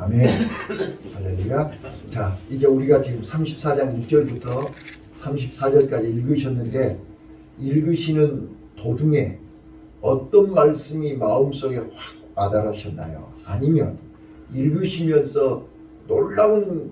아멘. 할렐루야. 자, 이제 우리가 지금 34장 1절부터 34절까지 읽으셨는데, 읽으시는 도중에 어떤 말씀이 마음속에 확 와닿으셨나요? 아니면 읽으시면서 놀라운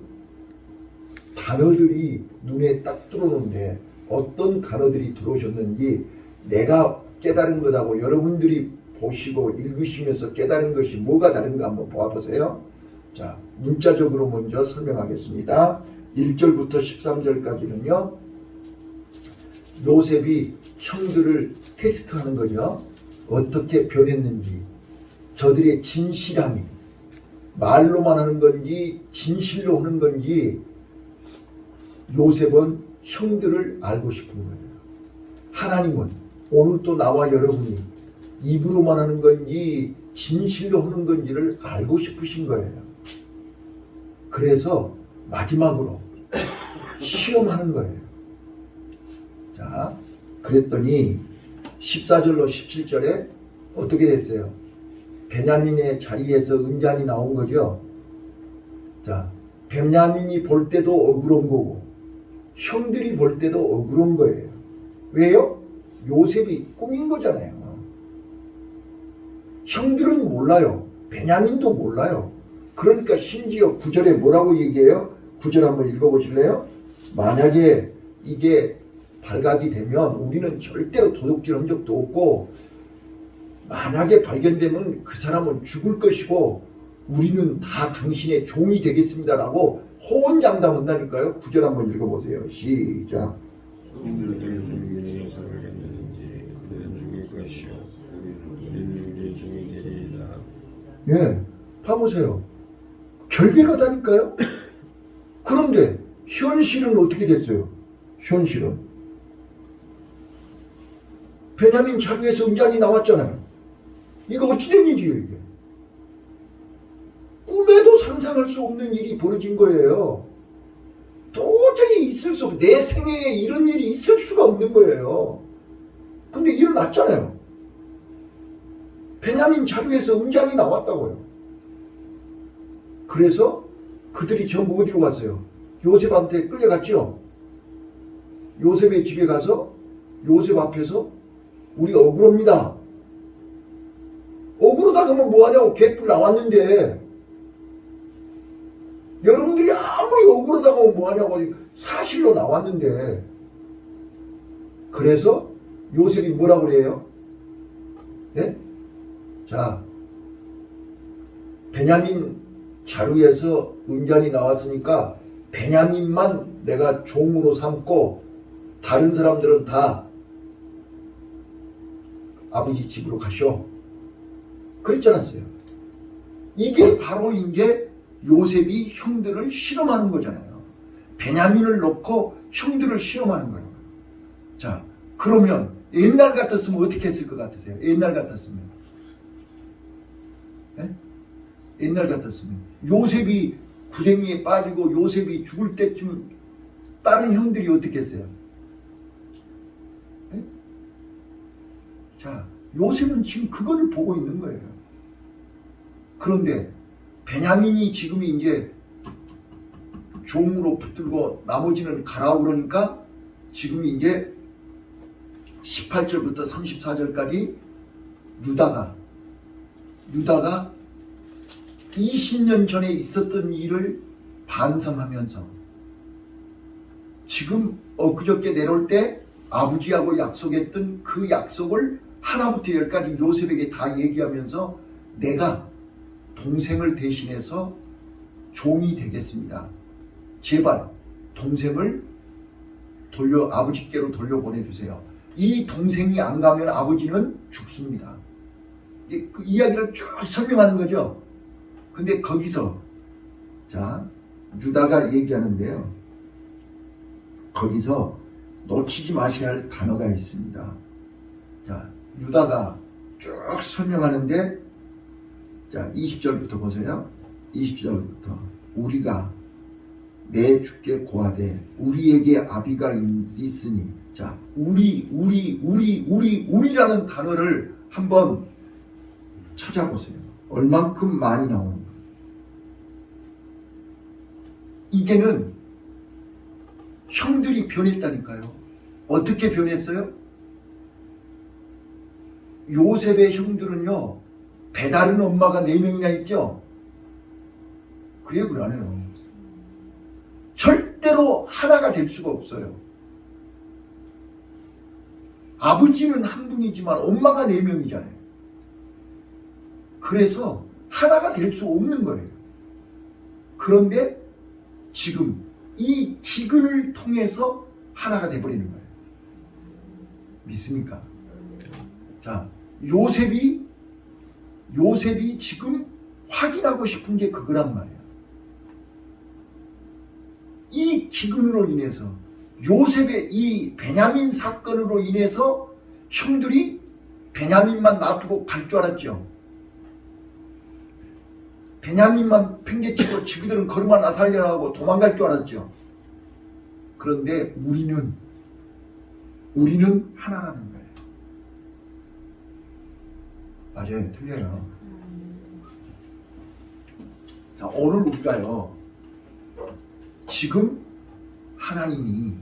단어들이 눈에 딱 들어오는데 어떤 단어들이 들어오셨는지, 내가 깨달은 것하고 여러분들이 보시고 읽으시면서 깨달은 것이 뭐가 다른가 한번 보아보세요. 자, 문자적으로 먼저 설명하겠습니다. 1절부터 13절까지는요, 요셉이 형들을 테스트하는 거죠. 어떻게 변했는지, 저들의 진실함이 말로만 하는 건지 진실로 하는 건지 요셉은 형들을 알고 싶은 거예요. 하나님은 오늘 또 나와 여러분이 입으로만 하는 건지 진실로 하는 건지를 알고 싶으신 거예요. 그래서 마지막으로 시험하는 거예요. 자, 그랬더니 14절로 17절에 어떻게 됐어요? 베냐민의 자리에서 은잔이 나온 거죠. 자, 베냐민이 볼 때도 억울한 거고 형들이 볼 때도 억울한 거예요. 왜요? 요셉이 꾸민 거잖아요. 형들은 몰라요. 베냐민도 몰라요. 그러니까 심지어 9절에 뭐라고 얘기해요? 9절 한번 읽어보실래요? 만약에 이게 발각이 되면 우리는 절대로 도둑질 한 적도 없고, 만약에 발견되면 그 사람은 죽을 것이고 우리는 다 당신의 종이 되겠습니다라고 호언장담한다니까요. 9절 한번 읽어보세요. 시작. 손님들 중에 살아갔는지 그들은 죽일 것이요 우리는 주의 종이 되리이다. 예, 봐보세요. 결계가 다니까요. 그런데 현실은 어떻게 됐어요? 현실은 베냐민 자루에서 은잔이 나왔잖아요. 이거 어찌된 일이에요, 이게? 꿈에도 상상할 수 없는 일이 벌어진 거예요. 도저히 있을 수 없는, 내 생애에 이런 일이 있을 수가 없는 거예요. 근데 일어났잖아요. 베냐민 자루에서 은잔이 나왔다고요. 그래서 그들이 전부 어디로 갔어요? 요셉한테 끌려갔죠. 요셉의 집에 가서 요셉 앞에서 우리 억울합니다. 억울하다 그러면 뭐하냐고. 개뿔 나왔는데, 여러분들이 아무리 억울하다고 하면 뭐하냐고. 사실로 나왔는데. 그래서 요셉이 뭐라고 그래요? 네? 자, 베냐민 자루에서 은잔이 나왔으니까 베냐민만 내가 종으로 삼고 다른 사람들은 다 아버지 집으로 가쇼. 그랬지 않았어요? 이게 바로 이제 요셉이 형들을 실험하는 거잖아요. 베냐민을 놓고 형들을 실험하는 거예요. 자, 그러면 옛날 같았으면 어떻게 했을 것 같으세요? 옛날 같았으면. 네? 옛날 같았으면. 요셉이 구덩이에 빠지고 요셉이 죽을 때쯤 다른 형들이 어떻게 했어요? 네? 자, 요셉은 지금 그거를 보고 있는 거예요. 그런데 베냐민이 지금 이제 종으로 붙들고 나머지는 가라고 그러니까 지금 이제 18절부터 34절까지 유다가 20년 전에 있었던 일을 반성하면서 지금 엊그저께 내려올 때 아버지하고 약속했던 그 약속을 하나부터 열까지 요셉에게 다 얘기하면서 내가 동생을 대신해서 종이 되겠습니다. 제발 동생을 아버지께로 돌려보내주세요. 이 동생이 안 가면 아버지는 죽습니다. 그 이야기를 쭉 설명하는 거죠. 근데 거기서 자, 유다가 얘기하는데요. 거기서 놓치지 마셔야 할 단어가 있습니다. 자, 유다가 쭉 설명하는데, 자, 20절부터 보세요. 20절부터 우리가 내 주께 고하되 우리에게 아비가 있으니, 자, 우리라는 단어를 한번 찾아보세요. 얼만큼 많이 나오는 거예요. 이제는 형들이 변했다니까요. 어떻게 변했어요? 요셉의 형들은요, 배다른 엄마가 4명이나 있죠? 그래, 그러네요. 절대로 하나가 될 수가 없어요. 아버지는 한 분이지만 엄마가 4명이잖아요. 그래서 하나가 될 수 없는 거예요. 그런데 지금 이 기근을 통해서 하나가 돼버리는 거예요. 믿습니까? 자, 요셉이 지금 확인하고 싶은 게 그거란 말이에요. 이 기근으로 인해서, 요셉의 이 베냐민 사건으로 인해서 형들이 베냐민만 놔두고 갈 줄 알았죠. 베냐민만 팽개치고 지그들은 걸음만 나살려하고 도망갈 줄 알았죠. 그런데 우리는 하나라는 거예요. 맞아요. 틀려요. 자, 오늘 우리가요, 지금 하나님이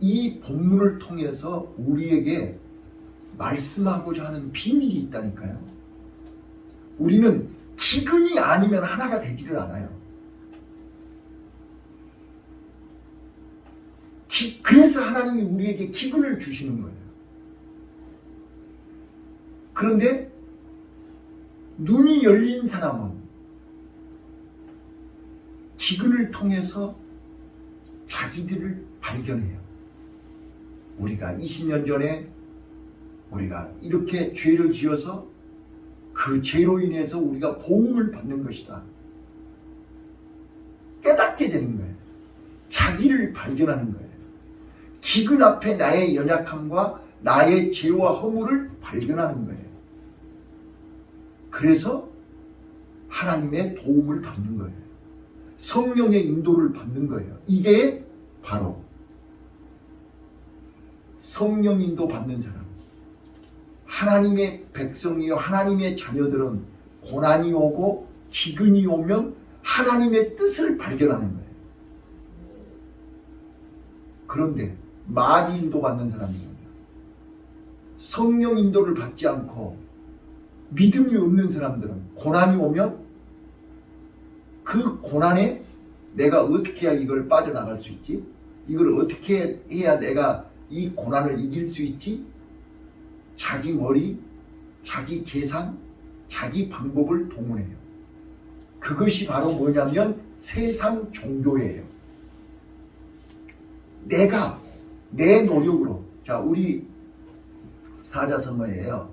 이 본문을 통해서 우리에게 말씀하고자 하는 비밀이 있다니까요. 우리는 기근이 아니면 하나가 되지를 않아요. 그래서 하나님이 우리에게 기근을 주시는 거예요. 그런데 눈이 열린 사람은 기근을 통해서 자기들을 발견해요. 우리가 20년 전에 우리가 이렇게 죄를 지어서 그 죄로 인해서 우리가 보응을 받는 것이다. 깨닫게 되는 거예요. 자기를 발견하는 거예요. 기근 앞에 나의 연약함과 나의 죄와 허물을 발견하는 거예요. 그래서 하나님의 도움을 받는 거예요. 성령의 인도를 받는 거예요. 이게 바로 성령 인도 받는 사람. 하나님의 백성이요, 하나님의 자녀들은 고난이 오고 기근이 오면 하나님의 뜻을 발견하는 거예요. 그런데 마귀 인도 받는 사람이거든요. 성령 인도를 받지 않고 믿음이 없는 사람들은 고난이 오면 그 고난에 내가 어떻게 해야 이걸 빠져나갈 수 있지? 이걸 어떻게 해야 내가 이 고난을 이길 수 있지? 자기 머리, 자기 계산, 자기 방법을 동원해요. 그것이 바로 뭐냐면 세상 종교예요. 내가 내 노력으로, 자, 우리 사자성어예요.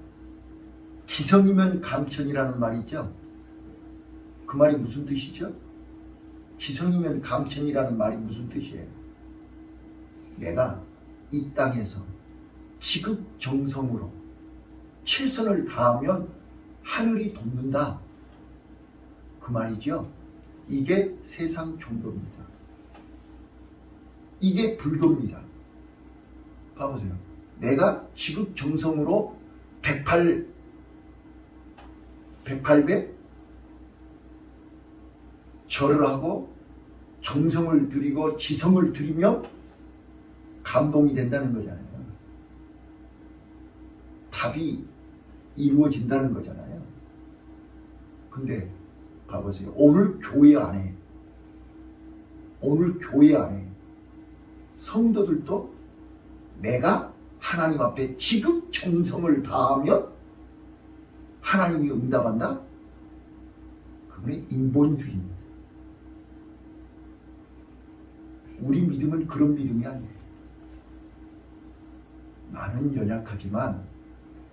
지성이면 감천이라는 말이 있죠. 그 말이 무슨 뜻이죠? 지성이면 감천이라는 말이 무슨 뜻이에요? 내가 이 땅에서 지극정성으로 최선을 다하면 하늘이 돕는다. 그 말이죠. 이게 세상 종교입니다. 이게 불교입니다. 봐보세요. 내가 지극정성으로 108배 절을 하고 정성을 들이고 지성을 들이며 감동이 된다는 거잖아요. 답이 이루어진다는 거잖아요. 근데 봐보세요. 오늘 교회 안에 성도들도 내가 하나님 앞에 지극정성을 다하면 하나님이 응답한다? 그분의 인본주의입니다. 우리 믿음은 그런 믿음이 아니에요. 나는 연약하지만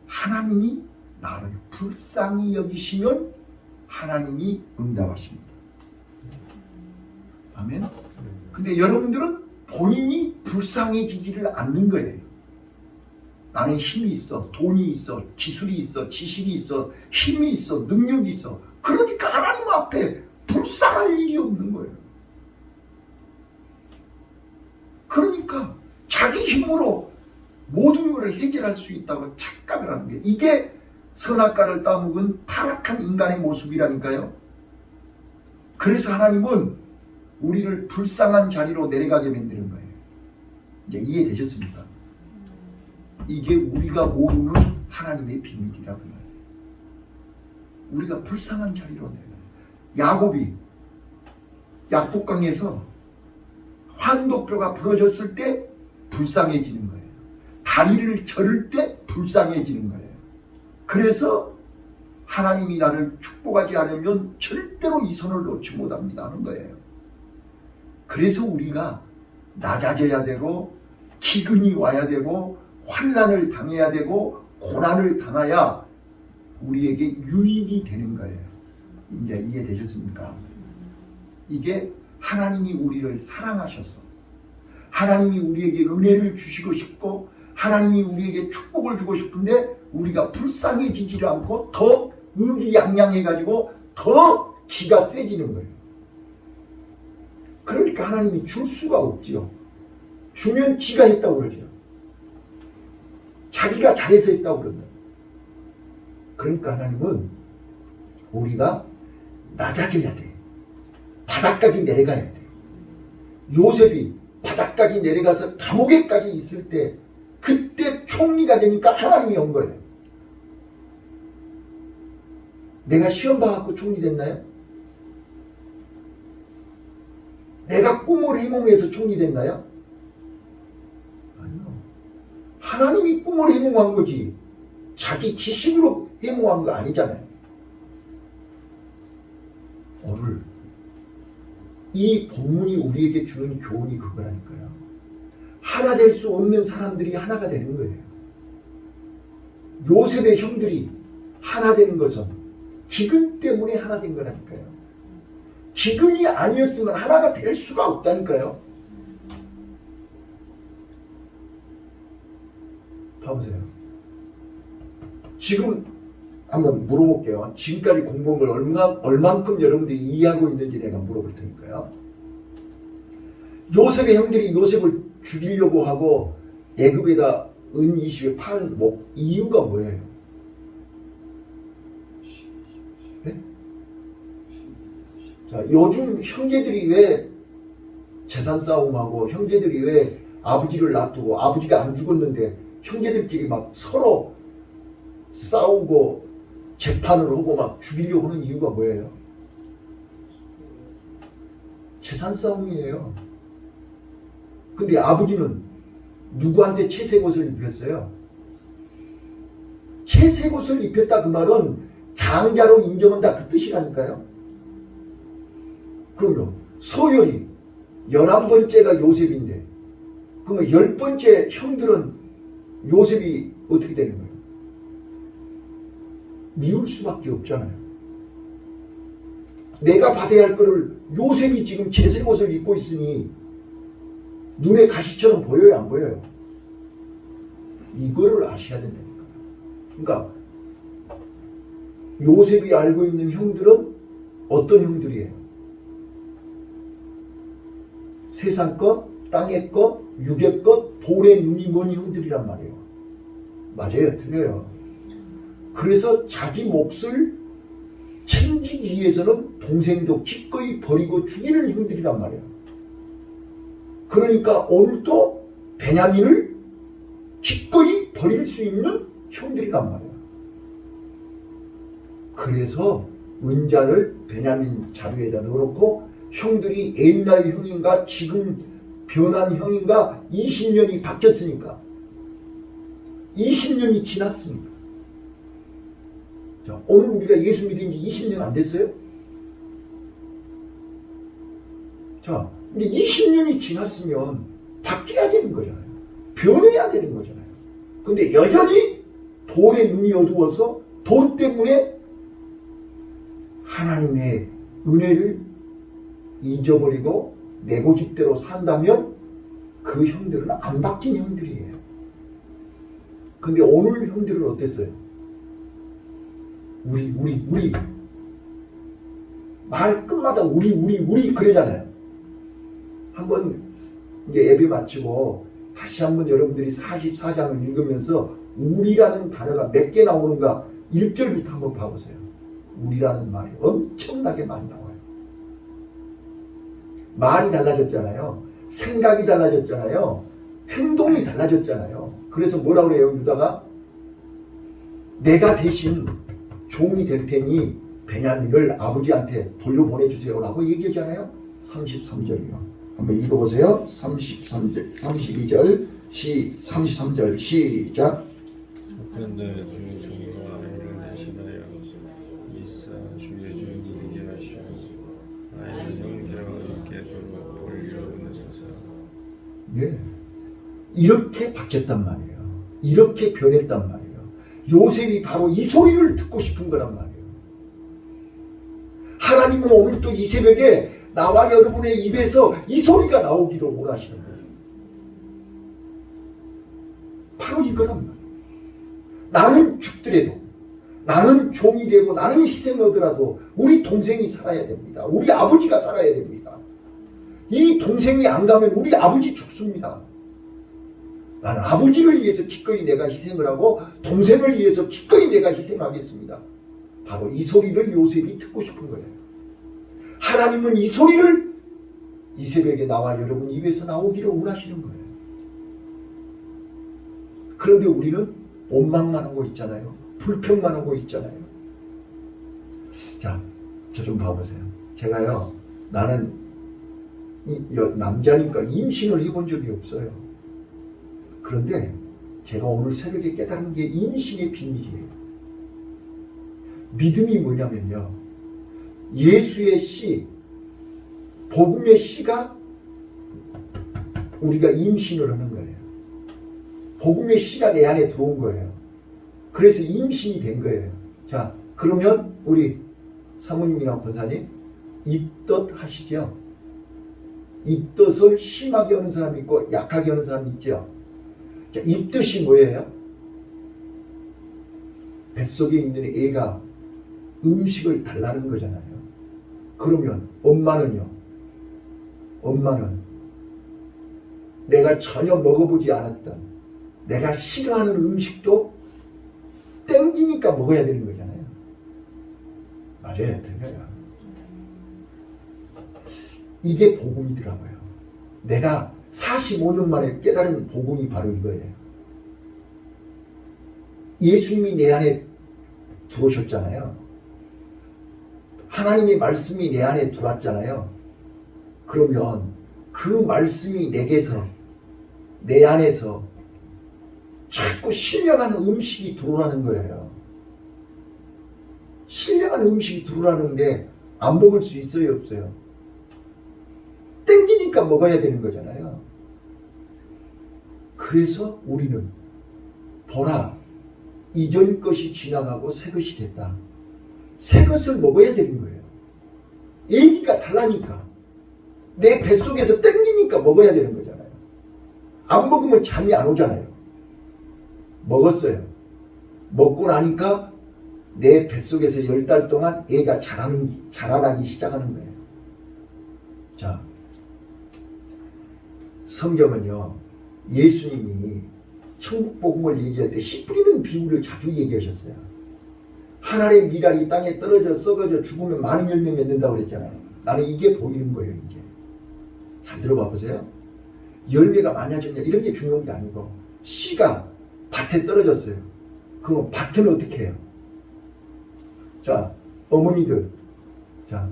하나님이 나를 불쌍히 여기시면 하나님이 응답하십니다. 아멘. 근데 여러분들은 본인이 불쌍해지지를 않는 거예요. 나는 힘이 있어, 돈이 있어, 기술이 있어, 지식이 있어, 힘이 있어, 능력이 있어. 그러니까 하나님 앞에 불쌍할 일이 없는 거예요. 그러니까 자기 힘으로 모든 것을 해결할 수 있다고 착각을 하는 게, 이게 선악과를 따먹은 타락한 인간의 모습이라니까요. 그래서 하나님은 우리를 불쌍한 자리로 내려가게 만드는 거예요. 이제 이해되셨습니까? 이게 우리가 모르는 하나님의 비밀이라고요. 우리가 불쌍한 자리로 내려가요. 야곱이 약복강에서 환도뼈가 부러졌을 때 불쌍해지는 거예요. 다리를 저를 때 불쌍해지는 거예요. 그래서 하나님이 나를 축복하지 않으면 절대로 이 손을 놓지 못합니다 하는 거예요. 그래서 우리가 낮아져야 되고 기근이 와야 되고 환난을 당해야 되고 고난을 당해야 우리에게 유익이 되는 거예요. 이제 이해되셨습니까? 이게 하나님이 우리를 사랑하셔서 하나님이 우리에게 은혜를 주시고 싶고 하나님이 우리에게 축복을 주고 싶은데 우리가 불쌍해지지 않고 더 의기양양해가지고 더 기가 세지는 거예요. 그러니까 하나님이 줄 수가 없지요. 주면 지가 했다고 그러죠. 자기가 잘해서 했다고 그런다. 그러니까 하나님은 우리가 낮아져야 돼. 바닥까지 내려가야 돼. 요셉이 바닥까지 내려가서 감옥에까지 있을 때 그때 총리가 되니까 하나님이 온 거예요. 내가 시험 봐갖고 총리 됐나요? 내가 꿈을 희몽해서 총리 됐나요? 아니요. 하나님이 꿈을 희몽한 거지 자기 지식으로 희몽한 거 아니잖아요. 오늘 이 본문이 우리에게 주는 교훈이 그거라니까요. 하나 될 수 없는 사람들이 하나가 되는 거예요. 요셉의 형들이 하나 되는 것은 기근 때문에 하나 된 거라니까요. 기근이 아니었으면 하나가 될 수가 없다니까요. 봐보세요. 지금 한번 물어볼게요. 지금까지 공부한 걸 얼만큼 여러분들이 이해하고 있는지 내가 물어볼 테니까요. 요셉의 형들이 요셉을 죽이려고 하고 애굽에다 은 20에 팔 이유가 뭐예요? 네? 자, 요즘 형제들이 왜 재산 싸움하고 형제들이 왜 아버지를 놔두고 아버지가 안 죽었는데 형제들끼리 막 서로 싸우고 재판을 하고 막 죽이려고 하는 이유가 뭐예요? 재산 싸움이에요. 근데 아버지는 누구한테 채색옷을 입혔어요? 채색옷을 입혔다 그 말은 장자로 인정한다 그 뜻이라니까요. 그럼요. 소열이 11번째가 요셉인데 그러면 10번째 형들은 요셉이 어떻게 되는 거예요? 미울 수밖에 없잖아요. 내가 받아야 할 거를 요셉이 지금 채색옷을 입고 있으니 눈에 가시처럼 보여요, 안 보여요? 이거를 아셔야 된다니까. 그러니까 요셉이 알고 있는 형들은 어떤 형들이에요? 세상 것, 땅의 것, 육의 것, 돈의 눈이 먼 형들이란 말이에요. 맞아요, 틀려요. 그래서 자기 몫을 챙기기 위해서는 동생도 기꺼이 버리고 죽이는 형들이란 말이에요. 그러니까 오늘도 베냐민을 기꺼이 버릴 수 있는 형들이란 말이에요. 그래서 은자를 베냐민 자루에다 넣어놓고 형들이 옛날 형인가 지금 변한 형인가 20년이 바뀌었으니까 20년이 지났으니까 자, 오늘 우리가 예수 믿은 지 20년 안 됐어요? 자, 근데 20년이 지났으면 바뀌어야 되는 거잖아요. 변해야 되는 거잖아요. 근데 여전히 돈의 눈이 어두워서 돈 때문에 하나님의 은혜를 잊어버리고 내 고집대로 산다면 그 형들은 안 바뀐 형들이에요. 근데 오늘 형들은 어땠어요? 우리 말끝마다 우리 그러잖아요. 한번 이제 예배 마치고 다시 한번 여러분들이 44장을 읽으면서 우리라는 단어가 몇 개 나오는가 1절부터 한번 봐보세요. 우리라는 말이 엄청나게 많이 나와요. 말이 달라졌잖아요. 생각이 달라졌잖아요. 행동이 달라졌잖아요. 그래서 뭐라고 그래요, 유다가? 내가 대신 종이 될 테니 베냐민을 아버지한테 돌려보내주세요 라고 얘기하잖아요. 33절이요. 한번 읽어보세요. 33절, 32절, 33절 시작. 그런데 주의 종과 아이를 대신하여 이사 주의 주인에게 하시오. 아이는 형제와 께로 돌려보내소서. 예. 이렇게 바뀌었단 말이에요. 이렇게 변했단 말이에요. 요셉이 바로 이 소리를 듣고 싶은 거란 말이에요. 하나님은 오늘 또 이 새벽에 나와 여러분의 입에서 이 소리가 나오기를 원하시는 거예요. 바로 이거란 말이에요. 나는 죽더라도, 나는 종이 되고, 나는 희생하더라도 우리 동생이 살아야 됩니다. 우리 아버지가 살아야 됩니다. 이 동생이 안 가면 우리 아버지 죽습니다. 나는 아버지를 위해서 기꺼이 내가 희생을 하고 동생을 위해서 기꺼이 내가 희생하겠습니다. 바로 이 소리를 요셉이 듣고 싶은 거예요. 하나님은 이 소리를 이 새벽에 나와 여러분 입에서 나오기를 원하시는 거예요. 그런데 우리는 원망만 하고 있잖아요. 불평만 하고 있잖아요. 자, 저 좀 봐보세요. 제가요, 나는 남자니까 임신을 해본 적이 없어요. 그런데 제가 오늘 새벽에 깨달은 게 임신의 비밀이에요. 믿음이 뭐냐면요, 예수의 씨, 복음의 씨가 우리가 임신을 하는 거예요. 복음의 씨가 내 안에 들어온 거예요. 그래서 임신이 된 거예요. 자, 그러면 우리 사모님이나 권사님 입덧 하시죠? 입덧을 심하게 하는 사람이 있고 약하게 하는 사람이 있죠. 자, 입덧이 뭐예요? 뱃속에 있는 애가 음식을 달라는 거잖아요. 그러면 엄마는 내가 전혀 먹어보지 않았던, 내가 싫어하는 음식도 땡기니까 먹어야 되는 거잖아요. 맞아요, 틀려요. 이게 복음이더라고요. 내가 45년 만에 깨달은 복음이 바로 이거예요. 예수님이 내 안에 들어오셨잖아요. 하나님의 말씀이 내 안에 들어왔잖아요. 그러면 그 말씀이 내게서, 내 안에서 자꾸 신령한 음식이 들어오라는 거예요. 신령한 음식이 들어오라는데 안 먹을 수 있어요, 없어요? 땡기니까 먹어야 되는 거잖아요. 그래서 우리는 보라, 이전 것이 지나가고 새 것이 됐다. 새 것을 먹어야 되는 거예요. 얘기가 달라니까. 내 뱃속에서 땡기니까 먹어야 되는 거잖아요. 안 먹으면 잠이 안 오잖아요. 먹었어요. 먹고 나니까 내 뱃속에서 10달 동안 애가 자라나기 시작하는 거예요. 자, 성경은요, 예수님이 천국 복음을 얘기할 때 씨 뿌리는 비유를 자주 얘기하셨어요. 한 알의 밀알이 땅에 떨어져 썩어져 죽으면 많은 열매 맺는다고 그랬잖아요. 나는 이게 보이는 거예요. 이제 잘 들어봐 보세요. 열매가 많아졌냐 이런 게 중요한 게 아니고, 씨가 밭에 떨어졌어요. 그럼 밭은 어떻게 해요? 자, 어머니들, 자,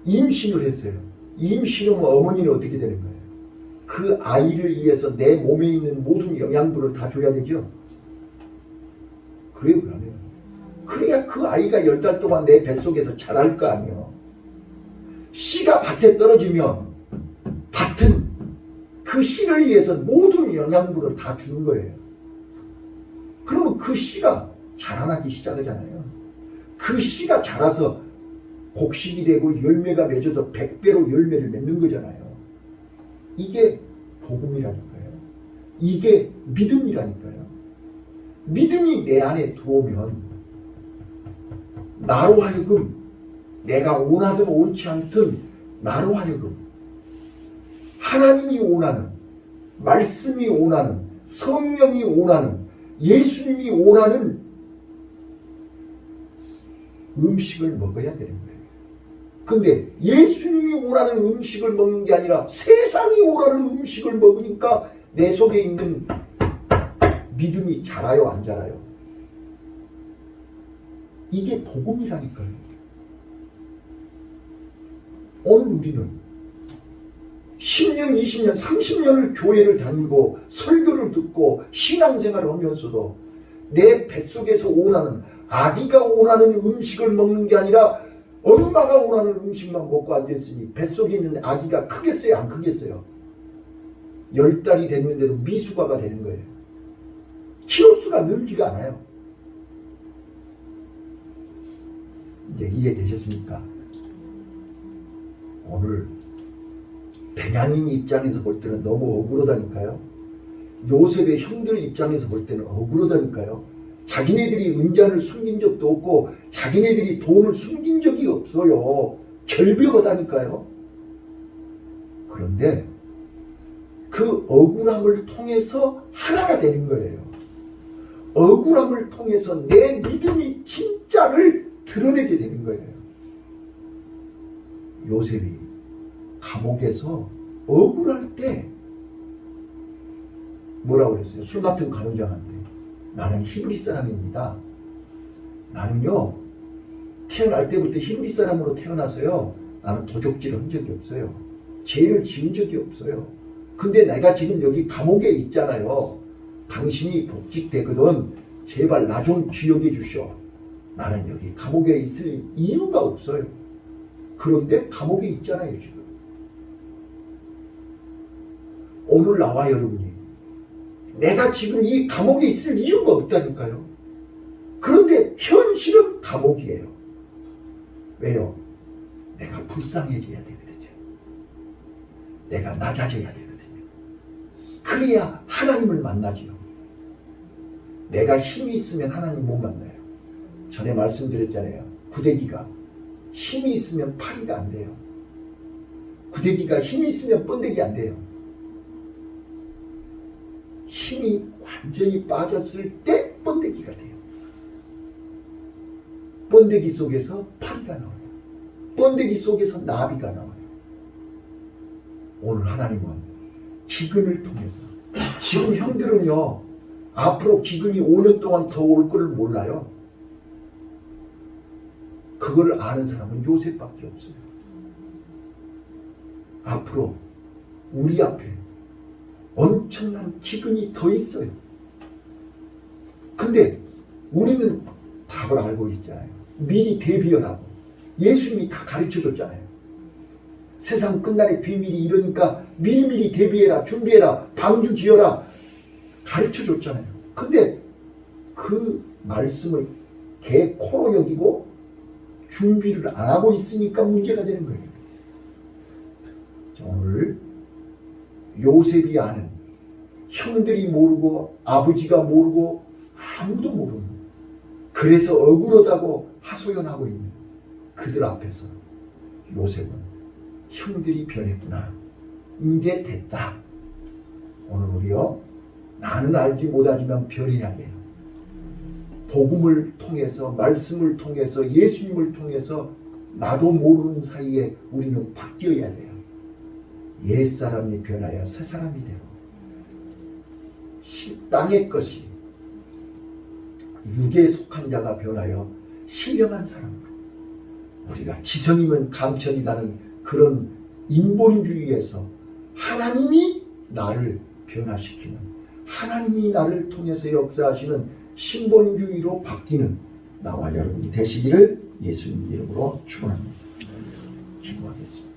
임신을 했어요. 임신하면 어머니는 어떻게 되는 거예요? 그 아이를 위해서 내 몸에 있는 모든 영양분을 다 줘야 되죠. 그래요, 그러네요. 그래야 그 아이가 10달 동안 내 뱃속에서 자랄 거 아니에요. 씨가 밭에 떨어지면 밭은 그 씨를 위해서 모든 영양분을 다 주는 거예요. 그러면 그 씨가 자라나기 시작하잖아요. 그 씨가 자라서 곡식이 되고 열매가 맺어서 100배로 열매를 맺는 거잖아요. 이게 복음이라니까요. 이게 믿음이라니까요. 믿음이 내 안에 들어오면 나로 하여금, 내가 원하든 원치 않든 나로 하여금 하나님이 원하는, 말씀이 원하는, 성령이 원하는, 예수님이 원하는 음식을 먹어야 되는 거예요. 근데 예수님이 원하는 음식을 먹는 게 아니라 세상이 원하는 음식을 먹으니까 내 속에 있는 믿음이 자라요, 안 자라요? 이게 복음이라니까요. 오늘 우리는 10년, 20년, 30년을 교회를 다니고 설교를 듣고 신앙생활을 하면서도 내 뱃속에서 원하는, 아기가 원하는 음식을 먹는 게 아니라 엄마가 원하는 음식만 먹고 앉아있으니 뱃속에 있는 아기가 크겠어요, 안 크겠어요? 10달이 됐는데도 미숙아가 되는 거예요. 키로수가 늘지가 않아요. 이제 이해되셨습니까? 오늘 베냐민 입장에서 볼 때는 너무 억울하다니까요. 요셉의 형들 입장에서 볼 때는 억울하다니까요. 자기네들이 은잔을 숨긴 적도 없고 자기네들이 돈을 숨긴 적이 없어요. 결벽하다니까요. 그런데 그 억울함을 통해서 하나가 되는 거예요. 억울함을 통해서 내 믿음이 진짜를 드러내게 되는 거예요. 요셉이 감옥에서 억울할 때 뭐라고 그랬어요? 술 같은 간호장한테 나는 히브리 사람입니다. 나는요 태어날 때부터 히브리 사람으로 태어나서요 나는 도적질을 한 적이 없어요. 죄를 지은 적이 없어요. 근데 내가 지금 여기 감옥에 있잖아요. 당신이 복직되거든 제발 나 좀 기억해 주시오. 나는 여기 감옥에 있을 이유가 없어요. 그런데 감옥에 있잖아요 지금. 오늘 나와 여러분이 내가 지금 이 감옥에 있을 이유가 없다니까요. 그런데 현실은 감옥이에요. 왜요? 내가 불쌍해져야 되거든요. 내가 낮아져야 되거든요. 그래야 하나님을 만나지요. 내가 힘이 있으면 하나님 못 만나요. 전에 말씀드렸잖아요. 구데기가 힘이 있으면 파리가 안 돼요. 구데기가 힘이 있으면 번데기 안 돼요. 힘이 완전히 빠졌을 때 번데기가 돼요. 번데기 속에서 파리가 나와요. 번데기 속에서 나비가 나와요. 오늘 하나님은 기근을 통해서 지금 형들은요 앞으로 기근이 5년 동안 더 올 거를 몰라요. 그걸 아는 사람은 요셉밖에 없어요. 앞으로 우리 앞에 엄청난 기근이 더 있어요. 근데 우리는 답을 알고 있잖아요. 미리 대비하라고. 예수님이 다 가르쳐 줬잖아요. 세상 끝날의 비밀이 이러니까 미리미리 대비해라, 준비해라, 방주 지어라 가르쳐 줬잖아요. 근데 그 말씀을 개코로 여기고 준비를 안 하고 있으니까 문제가 되는 거예요. 오늘 요셉이 아는, 형들이 모르고 아버지가 모르고 아무도 모르는, 그래서 억울하다고 하소연하고 있는 그들 앞에서 요셉은 형들이 변했구나, 이제 됐다. 오늘 우리요 나는 알지 못하지만 변해야 돼요. 복음을 통해서, 말씀을 통해서, 예수님을 통해서 나도 모르는 사이에 우리는 바뀌어야 돼요. 옛사람이 변하여 새사람이 되고 땅의 것이 육에 속한 자가 변하여 신령한 사람으로, 우리가 지성이면 감천이라는 그런 인본주의에서 하나님이 나를 변화시키는, 하나님이 나를 통해서 역사하시는 신본주의로 바뀌는 나와 여러분이 되시기를 예수님 이름으로 축원합니다. 기도하겠습니다.